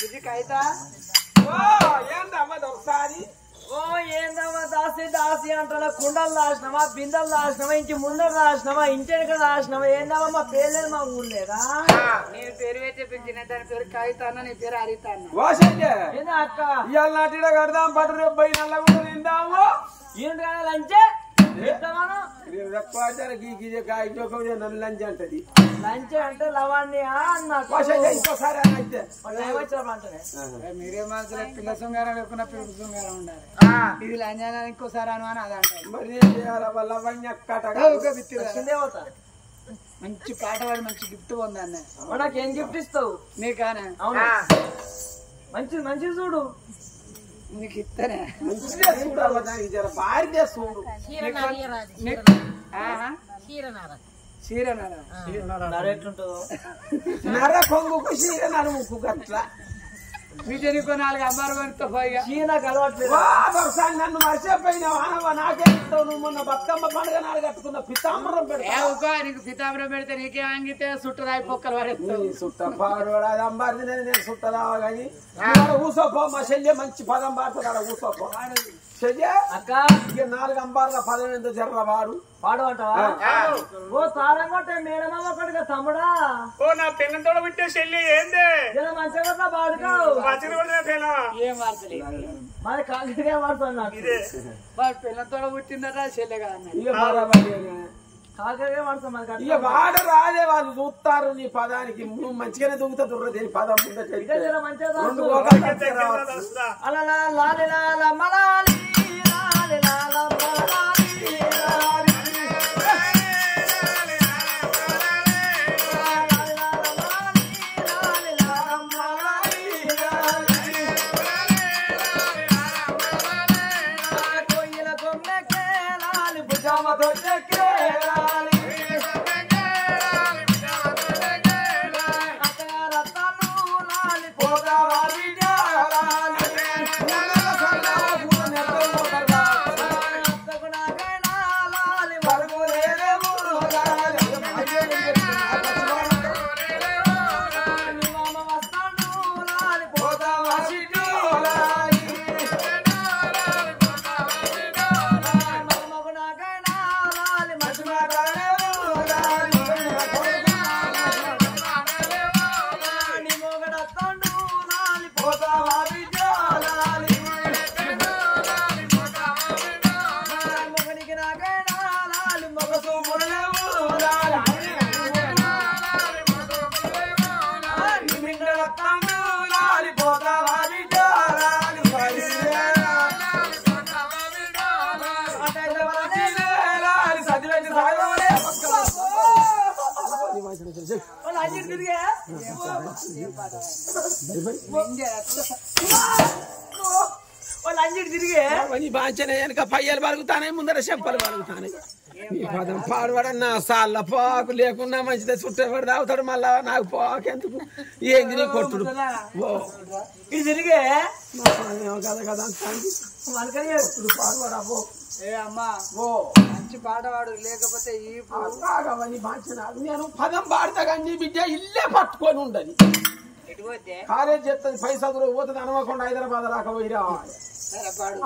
ఇది కైతా ఏందమ్మా ఒకసారి ఓ ఏందమ్మా దాసి దాసి అంటారా కుండలు దాచినమా బిందెలు దాచినమా ఇంటి ముందర దాచినమా ఇంటి వెనక దాచినమా ఏందమ్మా మా పేర్లేదు మా ఊర్లేదా నేను పేరు అయితే పెంచిన దాని పేరు కవితాన్న నీ పేరు హరితాన్న ఏందా అక్క ఇవాళ నాటిలో కడదాం పట్టు రేపు పోయి నల్ల కూడా తిందాము ఏంటి కానీ లంచే లంచ్ అంటది లంచ్ అంటే లవాణ్య అన్నట్టు ఇంకోసారి అయితే మీరే మనసులో పిల్ల శృంగారం లేకుండా పిల్లల శృంగారం ఉండాలి ఇది లంజానా ఇంకోసారి అను అని అది అంటారు మరి లవణ్య మంచి పాట పాడి మంచి గిఫ్ట్ పొందాను నాకేం గిఫ్ట్ ఇస్తావు నీకానే అవునా మంచిది మంచిది చూడు నీకు ఇస్తానే మంచిగా చూడాలి జర భారీ చూడు చీరనారా ఎట్లుంటుందో నర కొంగుకు చీర నడుముకు అట్లా మీతో నీకు 4 అమ్మారు కొనితో పోయిగా నాకు అలవాట్లేదు నన్ను మర్చిపోయినావా నాకే ఇస్తావు నువ్వు మొన్న బతుకమ్మ పండుగ నాడు కట్టుకున్న పితాంబరం పెడతా నీకు పితాంబరం పెడితే నీకే అంగితే సుట్టరాయి పొక్కలు పడేస్తావు సుట్ట పాడు అది అంబారిది నేను సుట్టరావా కానీ ఊసోపో మా చెల్లె మంచి పదం పాడుతున్నాడు ఊసోపో చెయ్య అక్క ఇక 4 అంబార్ల పదం ఎంతో జర్ర వాడు పాడు అంటావా ఓ తారం కొట్టే మేడమా ఒకటిగా తమ్ముడా ఓ నా పెన్నంతో పుట్టే చెల్లి ఏంది ఇలా మంచిగా పాడుకోవు ఏం వార్తలేదు మరి కాకిగా వాడుతున్నా వాడు పిల్లతో పుట్టిందట చెల్లె కదా ఇక బరాబరి కాకిగా వాడుతాం మనకి ఇక వాడ రాదే వాళ్ళు చూస్తారు నీ పదానికి నువ్వు మంచిగానే దూకుతా దుర్ర దేని పదం అలా లాలి లాల మలాలి లాలి లాల మలాలి వెనక పయ్యలు పలుకుతానే ముందర చెంపలు పలుకుతానే నీ పదం పాడువాడన్నా సాళ్ళ పాకు లేకున్నా మంచిదే చుట్టబడి తాగుతాడు మళ్ళా నాకు పాకెందుకు ఏంది నీ కొట్టుడు ఇది తిరిగే కదా కదా మనకని పాడువాడా ఏ అమ్మా మంచి పాట పాడు లేకపోతే ఈ నేను పదం పాడతా కానీ బిడ్డ ఇల్లే పట్టుకొని ఉండదు కాలేజ్ చేస్తుంది పైసా పోతుంది అనవకుండా హైదరాబాద్ రాక పోయి రావాలి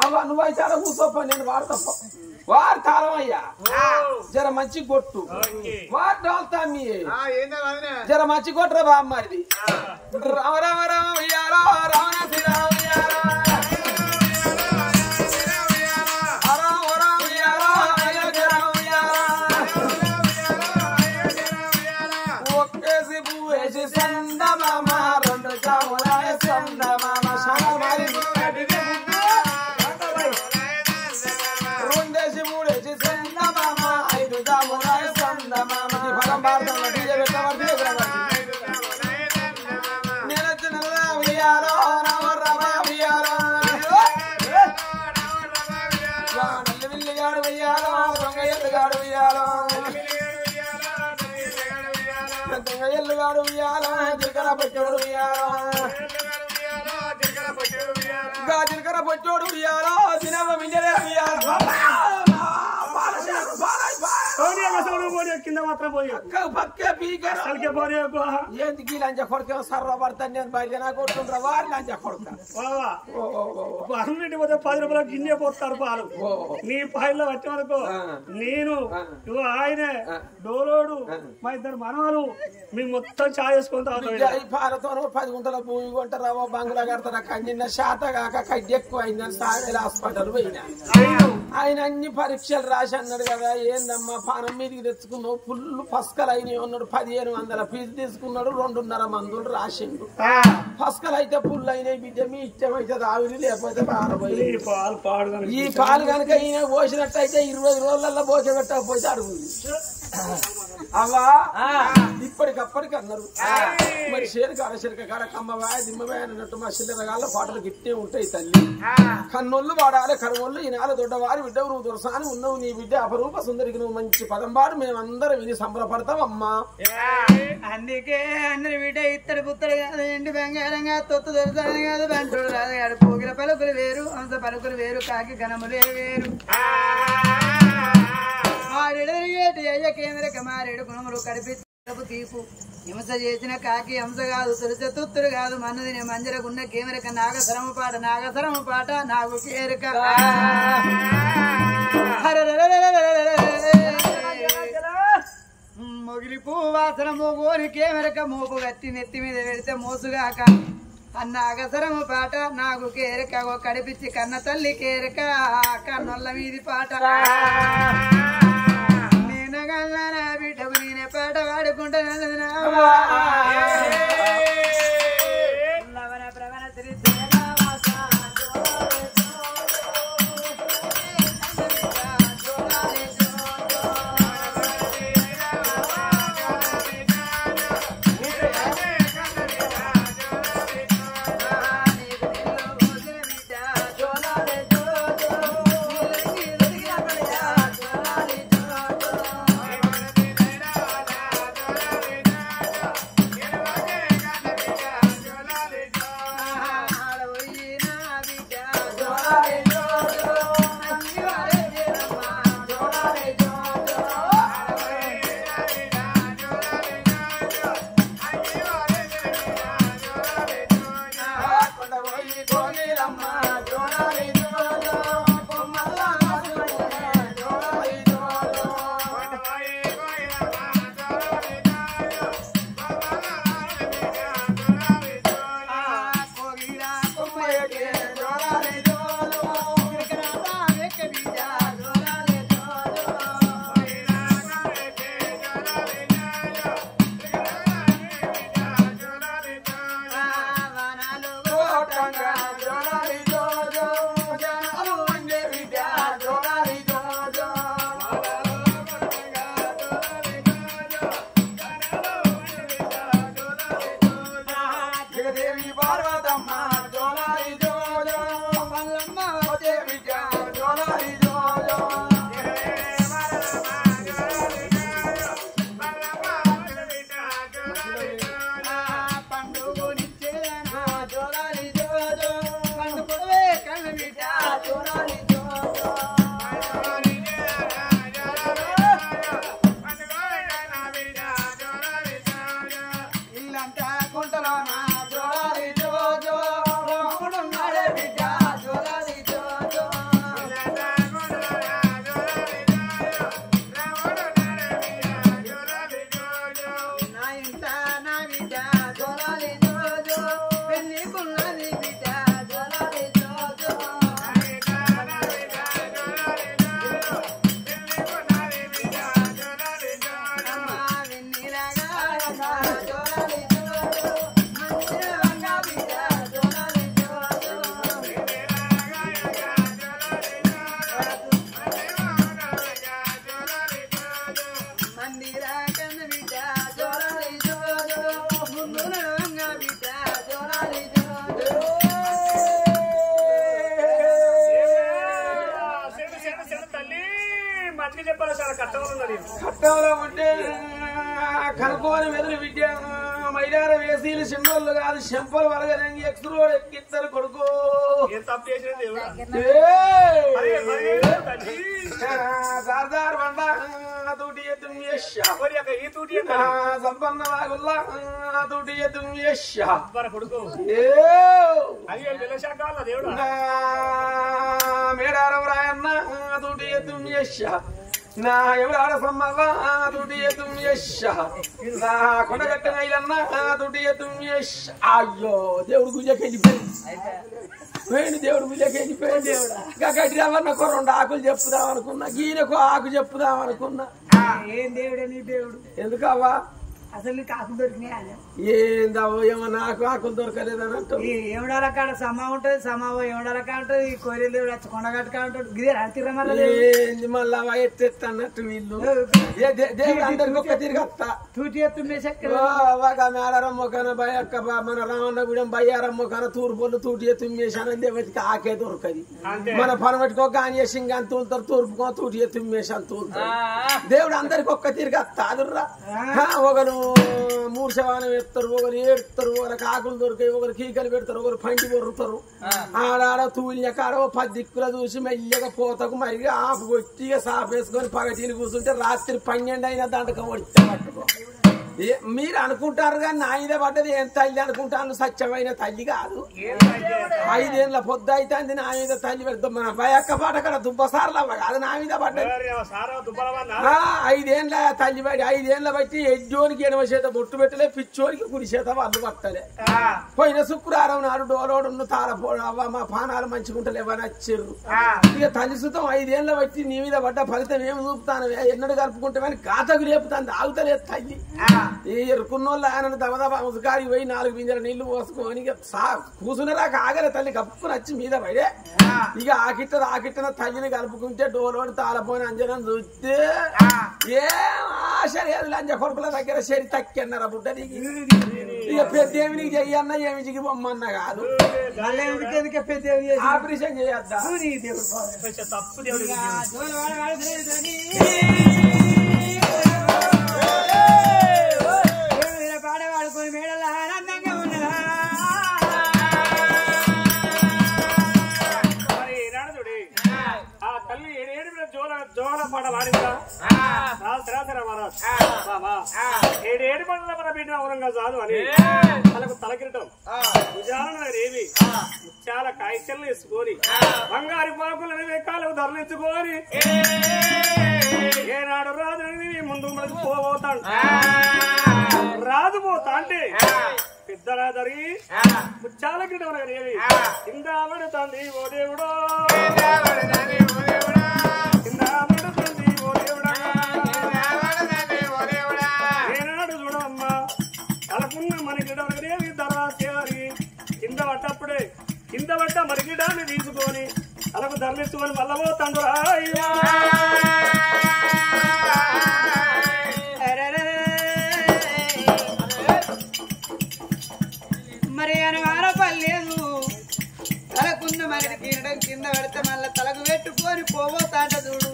అవ్వ నువ్వైతే అలా కూర్చోపో నేను వాడతాప్ప వాడతారం అయ్యా జర మంచి కొట్టు వాడతాం జర మంచి కొట్టరా బామ్మది రామ రామ రామ ఉయ్యాలో రావణ శ్రీరామ ఒక్కేసి పువ్వేసి సందమామ రెండు చాములాయ సందమామ రెండేసి మూడేసి సందమామ ఐదు చాములాయ సందమామ ఫలం భారతంలో డీజే పెట్టబడి నేనొచ్చిన ఉయ్యాలో రామ రామ ఉయ్యాలో నల్లి విల్లిగాడు ఉయ్యాలో దొంగ ఎల్లుగాడు ఉయ్యాలో ఎల్లుగాడు ఉయ్యాలో జిలకర పొచ్చోడు ఉయ్యాలో జిలకర పొచ్చోడు ఉయ్యాలో దినవ మింజలే ఉయ్యాలో కింద మాత్రం పోయి పక్కే పీకరు అసలుకే పోనీ ఏంటి గీ లంచ కొడుకు సర్వ పడతాను నేను బయట నాకు కొట్టుకుంటారా వారి లంచ కొడుక అన్నింటి పోతే 10 రూపాయలు గిన్నె పోతారు పాలు నీ పాయిల్లో వచ్చే వరకు నేను ఇగో ఆయనే డోలోడు మా ఇద్దరు మనవలు మేము మొత్తం చాయ్ వేసుకొని తాగుతాం పాలతో 10 గుంటల భూమి కొంటారా బంగ్లా కడతారా కండిన శాత కాక కడ్డి ఎక్కువ అయిందని సాగేల హాస్పిటల్ పోయినా ఆయన అన్ని పరీక్షలు రాసి అన్నాడు కదా ఏందమ్మా పానం మీదకి తెచ్చుకున్నావు ఫుల్ పస్కలు అయినాయి ఉన్నాడు 1500 ఫీజు తీసుకున్నాడు 2.5 మందులు రాసిండు పస్కలు అయితే ఫుల్ అయినాయి బిడ్డ మీ ఇష్టం అయితే తాగుది లేకపోతే పారబోయి ఈ పాలు కనుక ఈయన పోసినట్టయితే 20 రోజులలో పోసేటకపోతే అడుగుంది అవ్వా ఇప్పటికప్పటికి అన్నారు మరి శేరికాడ శరికాడ కమ్మవాయ దిమ్మవాయ అన్నట్టు మా చిల్లరగాళ్ళ పాటలు గిట్టే ఉంటాయి తల్లి కన్నోళ్ళు వాడాలి కరువోళ్ళు ఈ నెల దొడ్డవారి బిడ్డవు నువ్వు దొరసాని ఉన్నావు నీ బిడ్డ అపరూప సుందరికి నువ్వు మంచి పదం పాడు మేమందరం విని సంబరపడతాం అమ్మా అందుకే అందరి బిడ్డ ఇత్తడి పుత్తడు కాదు ఎండి బంగారంగా తొత్తు దొరుకుతాడు కాదు బంటుడు రాదు కాదు పోగిల పలుకులు వేరు హంస పలుకులు వేరు కాకి గణములే వేరు మారేడు అయ్య కేంద్రక మారేడు గుణములు కడిపి తీపు హింస చేసిన కాకి హంస కాదు తొలిస తుత్తుడు కాదు మన్నది మంజరకున్న కేమరక నాగసరము పాట నాకు కేరక మొగిలి పువ్వు వాసన మోగోని కేమరక మోపు గట్టి నెత్తి మీద పెడితే మోసుగాక అన్న అగసరము పాట నాకు కేరక కడిపించి కన్న తల్లి కేరక కన్నొల్ల మీది పాట నా బిడ్డకు నేనే పాట పాడుకుంటాను కట్టంలో ఉంటే కనుకోని మెదలు విద్య మైదాన వేసీలు సింబళ్ళు కాదు చెంపలు వరగదంగి ఎక్స్రోడ్ ఎక్కిస్తారు కొడుకు సర్దార్ బండ తూటియ తుమ్యేష మరి అక్క ఈ తూటి సంపన్న వాగుల్లా తూటియ తుమ్యేష కొడుకు ఏ అయ్యో వెలశాకాల దేవుడు మేడారం రాయన్న తూటియ తుమ్యేష నా ఎవరాడ సమ్మవ్వ తూటియ తుమ్యేష నా కొండగట్టిన ఇలన్న తూటియ తుమ్యేష అయ్యో దేవుడు గుజకెళ్ళిపోయింది దేవుడు గుజకెళ్ళిపోయింది గడ్డి రావన్న రెండు ఆకులు చెప్పుదాం అనుకున్నా గీనకు ఆకు చెప్పుదాం అనుకున్నా ఏం దేవుడే నీ దేవుడు ఎందుకవ్వా అసలు నీకు ఆకులు దొరికినాయి ఏందవ్వ ఏమో నాకు ఆకులు దొరకలేదని అంటావు ఈ ఏమిడాల కాడ సమా ఉంటది సమావో ఏమిడాల కాడ ఉంటది ఈ కోయిలు దేవుడు వచ్చి కొండగట్టుగా ఉంటాడు గిదే రాత్రి మళ్ళీ ఏంది మళ్ళా ఎత్తెత్త అన్నట్టు వీళ్ళు దేవుడు అందరికి ఒక్క తిరిగత్తా తూటి ఎత్తుండే చక్కర మేడారం మొక్కన బయక్క మన రామన్నగూడెం బయ్యారం మొక్కన తూర్పులు తూటి తుమ్మేశాను దేవతికి ఆకే దొరకది మన పనబట్టుకో గానేసి ఇంకా తూలుతారు తూర్పుకో తూటి తుమ్మేసి అని తూలుతారు దేవుడు అందరికి ఒక్క తిరిగత్తా అదుర్రా ఒకరు మూడు శవానం ఎత్తారు ఒకరు ఏడుతారు ఒకరికి ఆకులు దొరికాయి ఒకరు కీకలు పెడతారు ఒకరు పండి బొరుతారు ఆడాడ తూలిన కాడ 10 దిక్కుల చూసి మెల్లగా పోతకు మరి ఆపు కొట్టిగా సాపేసుకొని పగటిని కూర్చుంటే రాత్రి 12 అయినా దండకం వడితే పట్టుకో మీరు అనుకుంటారు కానీ నా మీద పడ్డది ఏం తల్లి అనుకుంటాను సత్యమైన తల్లి కాదు 5 ఏళ్ళ పొద్దు అయితే నా మీద తల్లి పెడతాం మన భయక్క పాట కదా దుబ్బసార్లు కాదు నా మీద పడ్డది 5 ఏళ్ళ తల్లి పడి 5 ఏళ్ళ బట్టి ఎడ్జోనికి 8వ చేత బొట్టు పెట్టలే పిచ్చోనికి కుడి చేత వాళ్ళు పట్టలే పోయిన శుక్రవారం నాడు డోలోడు తారపోడు అవ్వ మా పానాలు మంచిగుంటలేవని వచ్చారు ఇక తల్లి సుతం 5 ఏళ్ళ బట్టి నీ మీద పడ్డ ఫలితం ఏమి చూపుతాను ఎన్నడు కలుపుకుంటామని గాతకు లేపుతాను ఆగుతలేదు తల్లి ఈ ఎరుకున్నోళ్ళు ఆయన దబదబా ముసుకాడికి పోయి 4 బింజల నీళ్లు పోసుకొని కూసునేరాక ఆగలే తల్లి కప్పుకుని వచ్చి మీద పడే ఇక ఆకిట్టన తల్లిని కలుపుకుంటే డోలోడు తాళపోయిన అంజనం చూస్తే ఏం ఆశ లేదు లంజ కొడుకుల దగ్గర సరి తక్కన్నారా బుడ్డ నీకు ఇక పెద్దేమినికి చెయ్యన్నా ఏమి జిగి బొమ్మన్నా కాదు ఆపరేషన్ చేయొద్దా తప్పు దేవుడు పాడవాడుకొని మేడల ఆనందంగా ఉన్నదా మరి ఈనాడు చూడి ఆ తల్లి ఏడు జోల పాట వాడిందా ఏడు పండ్ల మన బిడ్డ అవునంగా చాలు అని వాళ్ళకు తలకిరటం భుజాలను రేవి ముత్యాల కాయచెల్లు వేసుకొని బంగారు పాకులను వెక్కాలకు ధరలించుకొని ఏనాడు రాజు ముందు మనకు పోతాడు రాజు పోతా అంటే పెద్దలా జరిగి ముత్యాల కిరటం రేవి కింద పడుతుంది ఓ దేవుడో ఏనాడు చూడమ్మా తలకున్న మనకి ధరాసేవారి కింద పట్టప్పుడే కింద పట్ట మరిగిడాన్ని తీసుకొని అలకు ధరలించుకొని మళ్ళా పోతాడు మరి అనగాన పర్లేదు తలకున్న మనకి కిరడం కింద పడితే మళ్ళీ తలకు పెట్టుకొని పోతాట చూడు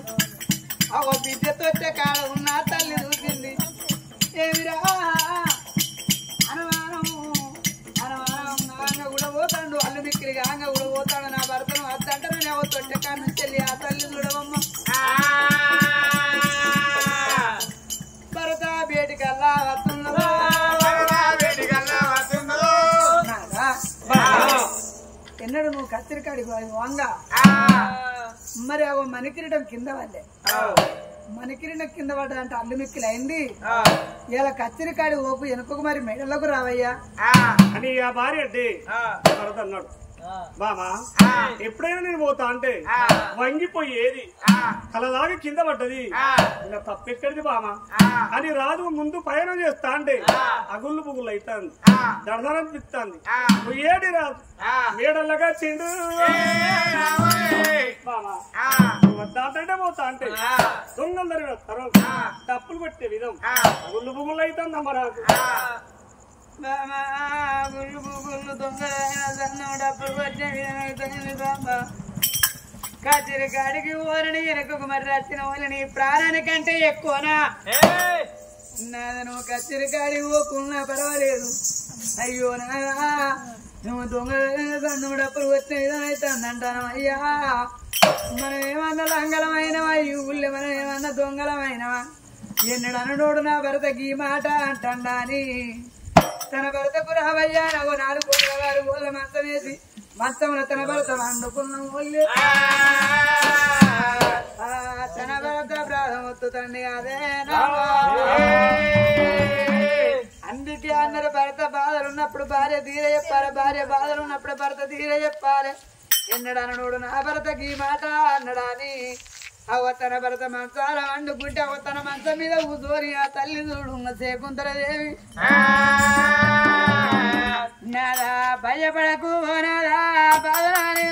ఒక బిడ్డ తొట్టే కాడ ఉన్న తల్లి చూసింది ఏమిరా అనమానం కూడా పోతాడు అల్లు మిక్కిలిగా ఆంగ కూడా పోతాడు నా భర్తను అద్దంటే నేను తొట్టే కాడ నుంచి వెళ్ళి ఆ తల్లి చూడవమ్మ భరత బేటికల్లా వస్తున్నదో ఎన్నడు నువ్వు కత్తిరికాడికి వంగ మరి అవ మణికిరీటం కింద పడ్డే మణికిరీటం కింద పడ్డదంటే అల్లు మిక్కిలు అయింది ఇలా కత్తిరికాడి ఓపు వెనుకకు మరి మెడలకు రావయ్యా అని ఆ భార్య అంటే భరత అన్నాడు బామా ఎప్పుడైనా నేను పోతా అంటే వంగిపోయేది కలలాగా కింద పడ్డది ఇలా తప్పెక్కడిది బామా అని రాజు ముందు పయనం చేస్తా అంటే అగుళ్ళు పుగుళ్ళు అవుతాంది దర్శనం పిస్తాంది ఏడి రాజు మేడల్లగా చిండు బామా వద్దాంటే పోతా అంటే దొంగలు వస్తారు తప్పులు కొట్టే విధం అగుళ్ళు పుగుళ్ళు అవుతుంది అమ్మ రాజు గుళ్ళు గుళ్ళు దొంగ డబ్బులు వచ్చే విధమైతుంది బాబా కచ్చిరి కాడికి ఓరని వెనక మరి రచ్చిన ఓలని ప్రాణానికంటే ఎక్కువనా నాద నువ్వు కచ్చిరి కాడికి పోకున్నా పర్వాలేదు అయ్యో నాదా నువ్వు దొంగ నువ్వు డబ్బులు వచ్చిన విధమైతుంది అంటాను అయ్యా మనం ఏమన్నా లంగలమైనవా ఈ ఊళ్ళో మనం ఏమన్నా దొంగలమైనవా ఎన్నడు అనడోడు నా భరతకి మాట అంటాని తన భరతకు రావయ్యా నవ్వు 4 కోట్ల వారు గోళ్ళ మంచం వేసి మంచంలో తన భరత వండుకున్న ఊళ్ళే తన భరత ప్రాధమొత్తు తండ్రి అదే అందుకే అందరు భర్త బాధలు ఉన్నప్పుడు భార్య తీరే చెప్పాలి, భార్య బాధలు ఉన్నప్పుడు భర్త తీరే చెప్పాలి. ఎన్నడు అనడోడు నా భరతకి మాట అన్నడాని అవ తన భరత మంచాల వండుకుంటే అవ తన మంచం మీద కూర్చొని ఆ తల్లి చూడు శకుంతలదేవి నాదా భయపడకు నాదా బాధని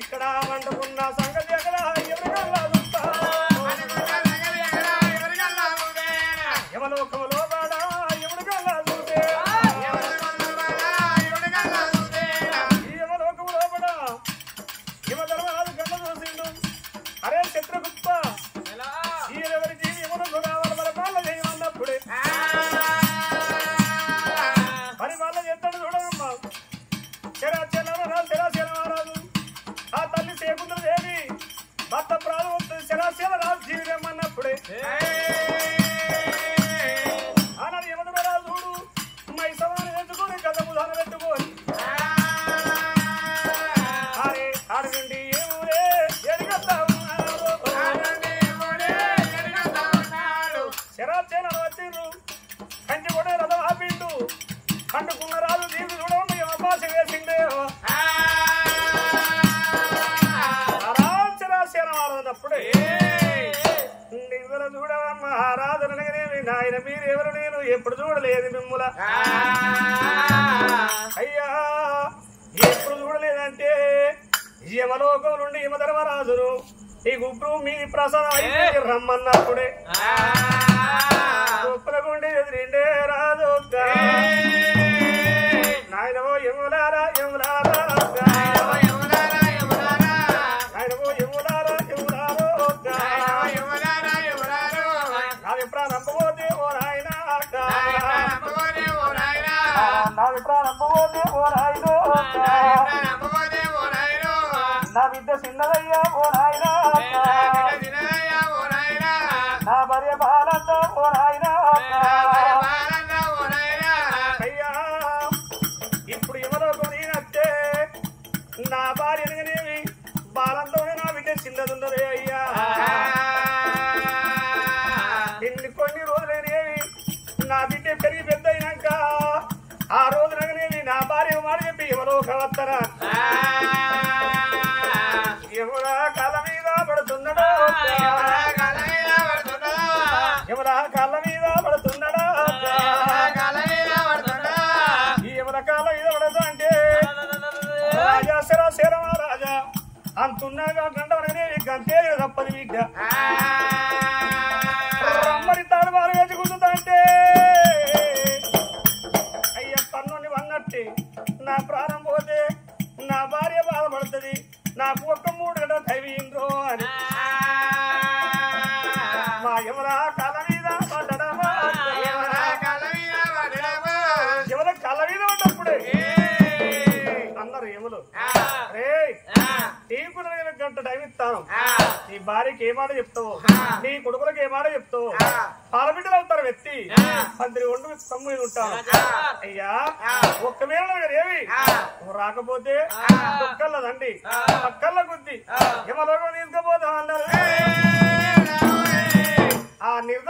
ఇక్కడ వండుకున్న సంగతి ఎక్కడ ఎవరికల్లా బాడా ఎవరికల్లా చూసే యమలోకములో బాడా యమధర్మరాజు గంట చూసిండు. అరే చిత్రగుప్త ఈయనెవరి జీవి యమలోకం కావాలి మన పాలన చేయమన్నప్పుడే మరి వాళ్ళ చెప్తాడు చూడమ్మా శరాశరాజు ఆ తల్లి శకుంతలదేవి భర్త ప్రాణం శరాశరాజు జీవితమన్నప్పుడే ఆనాడు యమధర్మరాజు చూడు మై సమానం పెట్టుకొని కళ్ళము దాన పెట్టుకొని అరే అడగండి ఏమూరే ఎడిగొస్తా ఉన్నాడు శరాశర వచ్చిండ్రు కంచి కూడా రథం ఆపిండు కండుకున్న రాజు జీవి చూడమని అవకాశ వేసిండే అప్పుడే చూడవమ్మా ఆరాధననేమి నాయన మీరెవరు నేను ఎప్పుడు చూడలేదు మిమ్ముల అయ్యా ఎప్పుడు చూడలేదంటే యమలోకం నుండి యమధర్మరాజును ఈ గుప్పు మీ ప్రసాదం అయితే రమ్మన్నప్పుడే గుప్పులకుండి ఎదిరిండే రాజు నాయనవో యములారా యములారా నా బిడ్డ చిన్నదయ్యా ఓ నాయనా నా భార్య బాలంతా ఓ నాయనా అయ్యా ఇప్పుడు ఎవరోకు నేనత్తే నా భార్య ఎనగనేవి బాలంతోనే నా బిడ్డ చిన్నదున్నదే అయ్యా కొన్ని రోజులనేవి నా బిడ్డ పెరిగి పెద్ద అయినాక ఆ రోజునగనేవి నా భార్య మాట చెప్పి ఎవరోక వస్తారా ఎవరా కాళ్ళ మీద పడుతున్నాడో ఎవరా కాళ్ళ మీద పడుతున్నాడా ఎవర కాళ్ళ మీద పడతా అంటే రాజా శరాశరమా రాజా అంటున్నాగా గంటనేవి గంటే తప్పది బిడ్డ రమ్మని తాను వారు వేసుకుంటుందా అంటే అయ్య పన్నుని వన్నట్టే నా ప్రాణం పోతే నా భార్య బాధపడుతుంది నాకు ఒక్క 3 గంటల దైవీంద్రో అని మా ఎవరా కళ మీద పడ్డడమా ఎవర కళ మీద పడ్డప్పుడే అన్నారు ఏములు రే టీపున 1 గంట టైం ఇస్తాను నీ భార్యకి ఏ మాట చెప్తావు నీ కొడుకులకు ఏ మాట చెప్తావు పాలబిడ్డలు అవుతారు వ్యక్తి పందిరి ఒండు తమ్ము ఉంటాను అయ్యా ఒక్కవేళ ఏమి నువ్వు రాకపోతే ఒక్కళ్ళదండి పక్కళ్ళ గుద్ది యమలోకం తీసుకుపోతా అన్నారు ఆ నిర్ణయం